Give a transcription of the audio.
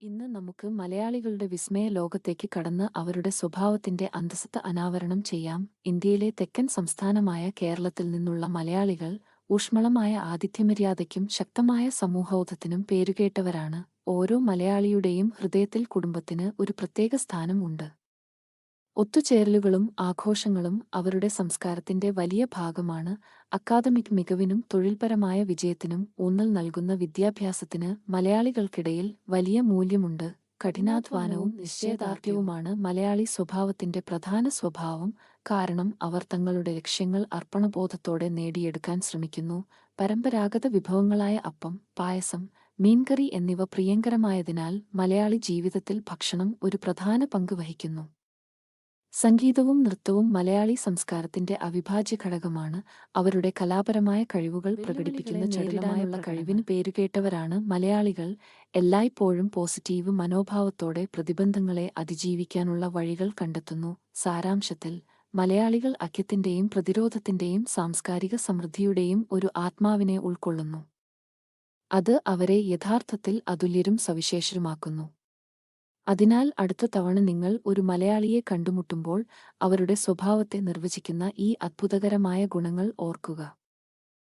ഇന്ന് നമുക്ക് മലയാളികളുടെ വിസ്മയ ലോകത്തേക്ക് കടന്ന് അവരുടെ സ്വഭാവത്തിന്റെ അന്തസ്സത്ത അനാവരണം ചെയ്യാം. ഇന്ത്യയിലെ തെക്കൻ സംസ്ഥാനമായ കേരളത്തിൽ നിന്നുള്ള മലയാളികൾ ഊഷ്മളമായ ആതിഥ്യമര്യാദയ്ക്കും ശക്തമായ സമൂഹബോധത്തിനും പേരുകേട്ടവരാണ്. ഓരോ മലയാളിയുടെയും ഹൃദയത്തിൽ കുടുംബത്തിന് ഒരു പ്രത്യേക സ്ഥാനം ഉണ്ട്. ഒത്തുചേരലുകളും ആഘോഷങ്ങളും അവരുടെ സംസ്കാരത്തിന്റെ വലിയ ഭാഗമാണ്. അക്കാദമിക് മികവിനും തൊഴിൽപരമായ വിജയത്തിനും ഊന്നൽ നൽകുന്ന വിദ്യാഭ്യാസത്തിന് മലയാളികൾക്കിടയിൽ വലിയ മൂല്യമുണ്ട്. കഠിനാധ്വാനവും നിശ്ചയദാർഢ്യവുമാണ് മലയാളി സ്വഭാവത്തിന്റെ പ്രധാന സ്വഭാവം. കാരണം അവർ തങ്ങളുടെ ലക്ഷ്യങ്ങൾ അർപ്പണബോധത്തോടെ നേടിയെടുക്കാൻ ശ്രമിക്കുന്നു. പരമ്പരാഗത വിഭവങ്ങളായ അപ്പം, പായസം, മീൻകറി എന്നിവ പ്രിയങ്കരമായതിനാൽ മലയാളി ജീവിതത്തിൽ ഭക്ഷണം ഒരു പ്രധാന പങ്ക് വഹിക്കുന്നു. സംഗീതവും നൃത്തവും മലയാളി സംസ്കാരത്തിന്റെ അവിഭാജ്യ ഘടകമാണ്. അവരുടെ കലാപരമായ കഴിവുകൾ പ്രകടിപ്പിക്കുന്ന ചടുലമായുള്ള കഴിവിന് പേരുകേട്ടവരാണ് മലയാളികൾ. എല്ലായ്പ്പോഴും പോസിറ്റീവ് മനോഭാവത്തോടെ പ്രതിബന്ധങ്ങളെ അതിജീവിക്കാനുള്ള വഴികൾ കണ്ടെത്തുന്നു. സാരാംശത്തിൽ, മലയാളികൾ ഐക്യത്തിന്റെയും പ്രതിരോധത്തിന്റെയും സാംസ്കാരിക സമൃദ്ധിയുടെയും ഒരു ആത്മാവിനെ ഉൾക്കൊള്ളുന്നു. അത് അവരെ യഥാർത്ഥത്തിൽ അതുല്യരും സവിശേഷരുമാക്കുന്നു. അതിനാൽ അടുത്ത തവണ നിങ്ങൾ ഒരു മലയാളിയെ കണ്ടുമുട്ടുമ്പോൾ അവരുടെ സ്വഭാവത്തെ നിർവചിക്കുന്ന ഈ അത്ഭുതകരമായ ഗുണങ്ങൾ ഓർക്കുക.